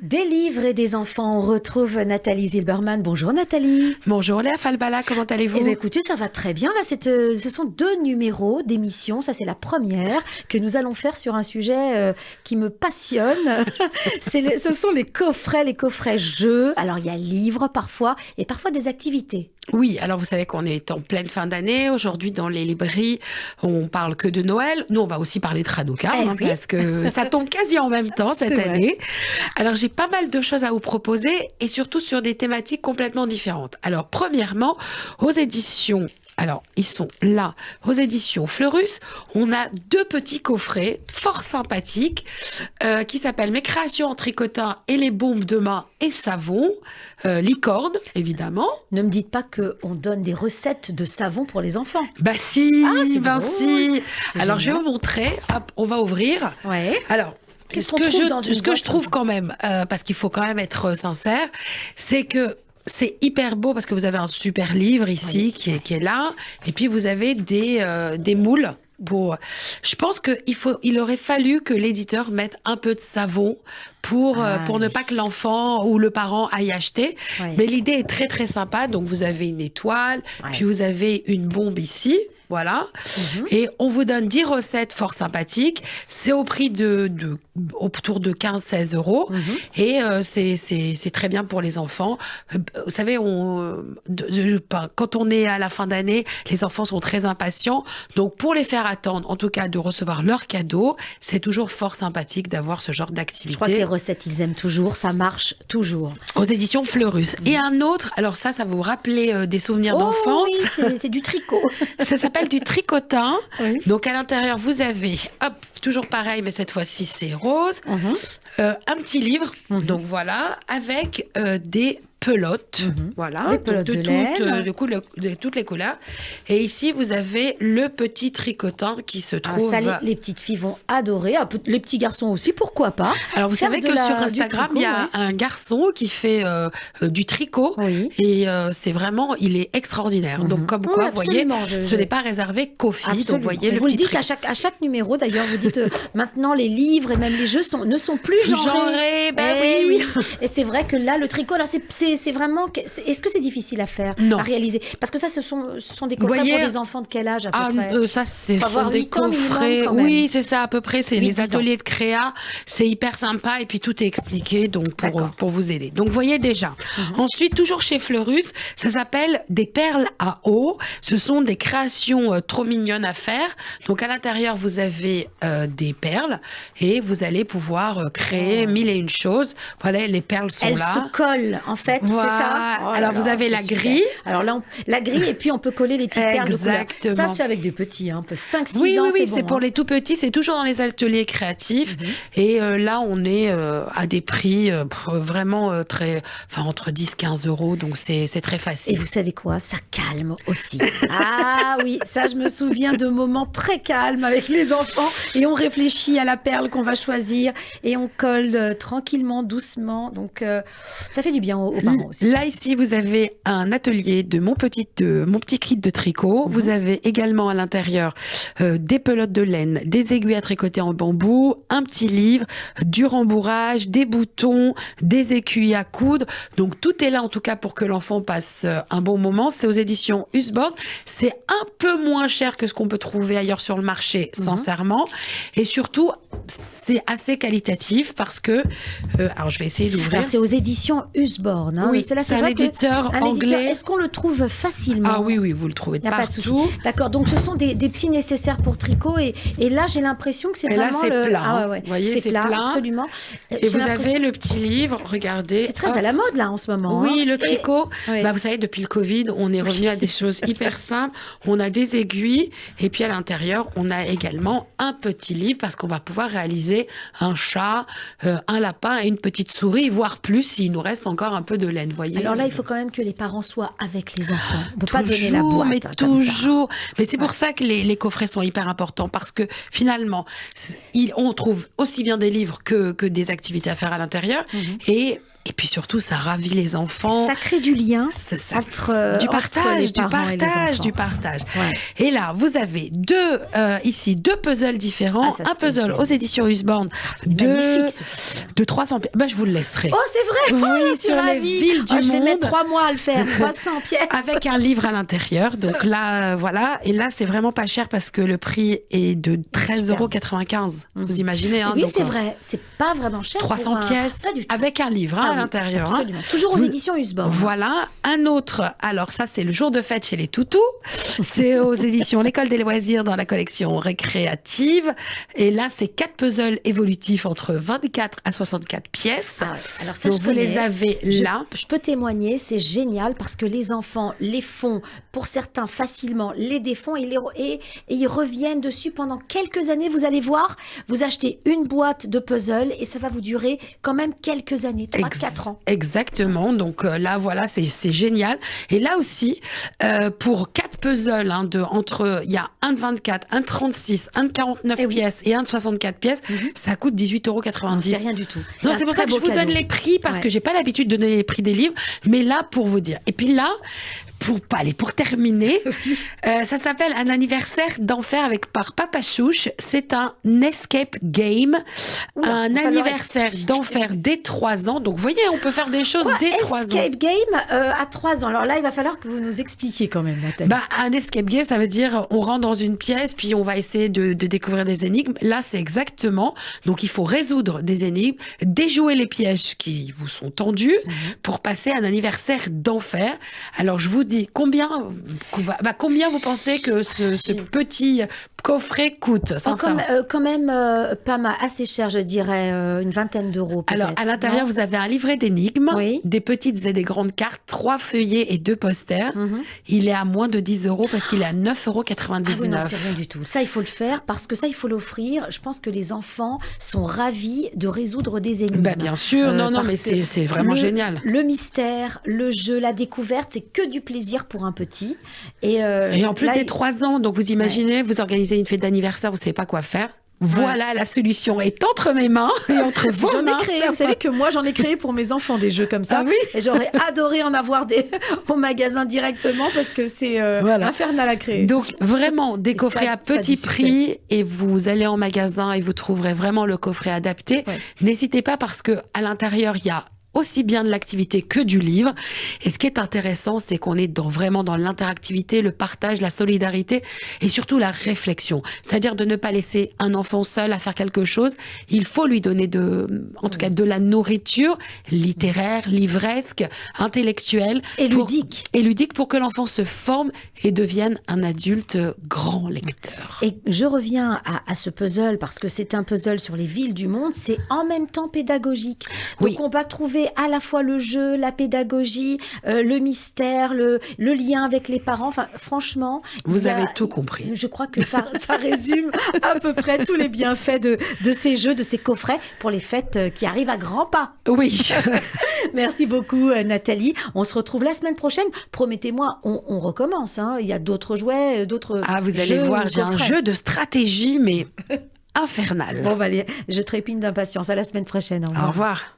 Des livres et des enfants, on retrouve Nathalie Zilberman. Bonjour Nathalie. Bonjour Léa Falbala, comment allez-vous? Eh bien, écoutez, ça va très bien. Là, ce sont 2 numéros d'émission. Ça, c'est la première que nous allons faire sur un sujet qui me passionne. Ce sont les coffrets jeux. Alors, il y a livres parfois et parfois des activités. Oui, alors vous savez qu'on est en pleine fin d'année. Aujourd'hui, dans les librairies, on parle que de Noël. Nous, on va aussi parler de Hanouka, oui. parce que ça tombe quasi en même temps cette année. Alors, j'ai pas mal de choses à vous proposer et surtout sur des thématiques complètement différentes. Alors, premièrement, aux éditions... Alors, ils sont là, aux éditions Fleurus. On a 2 petits coffrets fort sympathiques qui s'appellent Mes créations en tricotin et les bombes de main et savon. Licorne, évidemment. Ne me dites pas qu'on donne des recettes de savon pour les enfants. Bah si, si. Alors, je vais vous montrer. Hop, on va ouvrir. Ouais. Alors, ce que je trouve quand même, parce qu'il faut quand même être sincère, c'est que c'est hyper beau parce que vous avez un super livre ici qui est là, et puis vous avez des moules. Je pense qu'il aurait fallu que l'éditeur mette un peu de savon pour ne pas que l'enfant ou le parent aille acheter. Ouais. Mais l'idée est très très sympa. Donc vous avez une étoile, puis vous avez une bombe ici. Voilà. Et on vous donne 10 recettes fort sympathiques. C'est au prix autour de 15-16 euros. Et c'est très bien pour les enfants. Vous savez, quand on est à la fin d'année, les enfants sont très impatients. Donc, pour les faire attendre, en tout cas, de recevoir leur cadeau, c'est toujours fort sympathique d'avoir ce genre d'activité. Je crois que les recettes, ils aiment toujours. Ça marche toujours. Aux éditions Fleurus. Et un autre, alors ça va vous rappeler des souvenirs d'enfance. Oui, c'est du tricot. Ça s'appelle du tricotin. Oui. Donc à l'intérieur, vous avez, toujours pareil, mais cette fois-ci c'est rose, un petit livre, donc voilà, avec des pelotes, voilà, pelotes de laine. De toutes les couleurs. Et ici, vous avez le petit tricotin qui se trouve... les petites filles vont adorer, les petits garçons aussi, pourquoi pas. Alors, vous savez que sur Instagram, il y a un garçon qui fait du tricot, et c'est vraiment, il est extraordinaire. Donc, comme quoi, vous voyez, ce n'est pas réservé qu'aux filles. Donc, voyez, vous le dites à chaque numéro, d'ailleurs, vous dites maintenant, les livres et même les jeux ne sont plus genrés. Oui. Et c'est vrai que là, le tricot, alors c'est vraiment... Est-ce que c'est difficile à faire, à réaliser? Parce que ça, ce sont des coffrets pour des enfants de quel âge à peu près? Ça, ce sont des coffrets... Oui, c'est ça, à peu près. C'est les ateliers de créa. C'est hyper sympa. Et puis, tout est expliqué donc pour vous aider. Donc, vous voyez déjà. Ensuite, toujours chez Fleurus, ça s'appelle des perles à eau. Ce sont des créations trop mignonnes à faire. Donc, à l'intérieur, vous avez des perles et vous allez pouvoir créer 1001 choses. Voilà, les perles sont là. Elles se collent, en fait. Voilà. C'est ça. Alors, vous avez la grille. Alors là, la grille, et puis on peut coller les petites perles de couleur. Ça, c'est avec des petits, un peu 5-6 ans, oui, bon, c'est pour les tout petits. C'est toujours dans les ateliers créatifs. Et là, on est à des prix vraiment entre 10-15 euros. Donc, c'est très facile. Et vous savez quoi? Ça calme aussi. Ah oui, ça, je me souviens de moments très calmes avec les enfants. Et on réfléchit à la perle qu'on va choisir. Et on colle tranquillement, doucement. Donc, ça fait du bien aux parents aussi. Là, ici, vous avez un atelier de mon petit kit de tricot. Vous avez également à l'intérieur des pelotes de laine, des aiguilles à tricoter en bambou, un petit livre, du rembourrage, des boutons, des écuis à coudre. Donc, tout est là, en tout cas, pour que l'enfant passe un bon moment. C'est aux éditions Usborne. C'est un peu moins cher que ce qu'on peut trouver ailleurs sur le marché, sincèrement. Et surtout, c'est assez qualitatif parce que... alors, je vais essayer d'ouvrir. Alors, c'est aux éditions Usborne. Hein. Oui, c'est un éditeur anglais. Est-ce qu'on le trouve facilement? Ah oui, vous le trouvez partout. Pas de souci. D'accord, donc ce sont des petits nécessaires pour tricot. Et là, j'ai l'impression que c'est vraiment... là, c'est plat. Ah ouais. Vous voyez, c'est plat. Absolument. Et vous avez le petit livre, regardez. C'est très à la mode, là, en ce moment. Oui, le tricot. Vous savez, depuis le Covid, on est revenu à des choses hyper simples. On a des aiguilles. Et puis, à l'intérieur, on a également un petit livre parce qu'on va pouvoir réaliser un chat, un lapin et une petite souris, voire plus s'il nous reste encore un peu de laine, voyez. Alors là, il faut quand même que les parents soient avec les enfants. On ne peut pas donner la boîte. Mais toujours. Mais c'est pour ça que les coffrets sont hyper importants parce que finalement, on trouve aussi bien des livres que des activités à faire à l'intérieur. Et puis surtout, ça ravit les enfants. Ça crée du lien entre du partage. Ouais. Et là, vous avez deux puzzles différents. Un puzzle aux éditions Usborne de De 300 pièces. Je vous le laisserai. Oh, c'est vrai. Oui, sur les villes du monde. Je vais mettre 3 mois à le faire. 300 pièces. Avec un livre à l'intérieur. Donc là, voilà. Et là, c'est vraiment pas cher parce que le prix est de 13,95 €. Vous imaginez, hein? Oui, donc, c'est vrai. C'est pas vraiment cher. 300 pièces avec un livre à l'intérieur. Absolument. Toujours aux éditions Usborne. Voilà. Un autre. Alors ça, c'est le jour de fête chez les toutous. C'est aux éditions L'École des loisirs dans la collection récréative. Et là, c'est 4 puzzles évolutifs entre 24 à 64 pièces. Ah ouais. Alors ça, donc vous les avez là. Je peux témoigner, c'est génial parce que les enfants les font, pour certains facilement, les défont et ils reviennent dessus pendant quelques années. Vous allez voir, vous achetez une boîte de puzzles et ça va vous durer quand même quelques années, 3-4 ans. Exactement. Donc là, voilà, c'est génial. Et là aussi, pour 4 puzzles, il y a un de 24, un de 36, un de 49 pièces et un de 64 pièces, ça coûte 18,90 €. C'est rien du tout. Non, c'est pour ça que je vous donne les prix parce que j'ai pas l'habitude de donner les prix des livres, mais là, pour vous dire. Et puis là, pour terminer, ça s'appelle Un anniversaire d'enfer par Papa Chouche. C'est un escape game, un anniversaire d'enfer dès 3 ans. Donc, vous voyez, on peut faire des choses dès 3 ans. Escape game à 3 ans. Alors là, il va falloir que vous nous expliquiez quand même, Nathalie. Un escape game, ça veut dire on rentre dans une pièce, puis on va essayer de découvrir des énigmes. Là, c'est exactement. Donc, il faut résoudre des énigmes, déjouer les pièges qui vous sont tendus pour passer un anniversaire d'enfer. Alors, je vous dis, combien vous pensez que ce petit coffret coûte, sincèrement? Quand même pas mal, assez cher, je dirais, une vingtaine d'euros peut-être. Alors, à l'intérieur, vous avez un livret d'énigmes, des petites et des grandes cartes, 3 feuillets et 2 posters. Il est à moins de 10 € parce qu'il est à 9,99 €. Oui, non, c'est rien du tout. Ça, il faut le faire parce que ça, il faut l'offrir. Je pense que les enfants sont ravis de résoudre des énigmes. Bien sûr, mais c'est vraiment génial. Le mystère, le jeu, la découverte, c'est que du plaisir pour un petit. Et en plus des 3 ans, donc vous imaginez, vous organisez une fête d'anniversaire, vous ne savez pas quoi faire. Voilà, la solution est entre mes mains et entre vos mains. Vous savez que moi, j'en ai créé pour mes enfants des jeux comme ça. Ah oui. Et j'aurais adoré en avoir au magasin directement parce que c'est infernal à créer. Donc, vraiment, des coffrets à petit prix et vous allez en magasin et vous trouverez vraiment le coffret adapté. N'hésitez pas parce que à l'intérieur, il y a aussi bien de l'activité que du livre. Et ce qui est intéressant, c'est qu'on est vraiment dans l'interactivité, le partage, la solidarité et surtout la réflexion. C'est-à-dire de ne pas laisser un enfant seul à faire quelque chose. Il faut lui donner en tout cas de la nourriture littéraire, livresque, intellectuelle. Et ludique. Et ludique pour que l'enfant se forme et devienne un adulte grand lecteur. Et je reviens à ce puzzle parce que c'est un puzzle sur les villes du monde. C'est en même temps pédagogique. Donc on va trouver à la fois le jeu, la pédagogie, le mystère, le lien avec les parents. Enfin, franchement... Vous avez tout compris. Je crois que ça résume à peu près tous les bienfaits de ces jeux, de ces coffrets pour les fêtes qui arrivent à grands pas. Oui. Merci beaucoup, Nathalie. On se retrouve la semaine prochaine. Promettez-moi, on recommence. Il y a d'autres jouets, d'autres vous allez voir, j'ai un jeu de stratégie, mais infernal. Bon, allez, je trépigne d'impatience. À la semaine prochaine. Au revoir.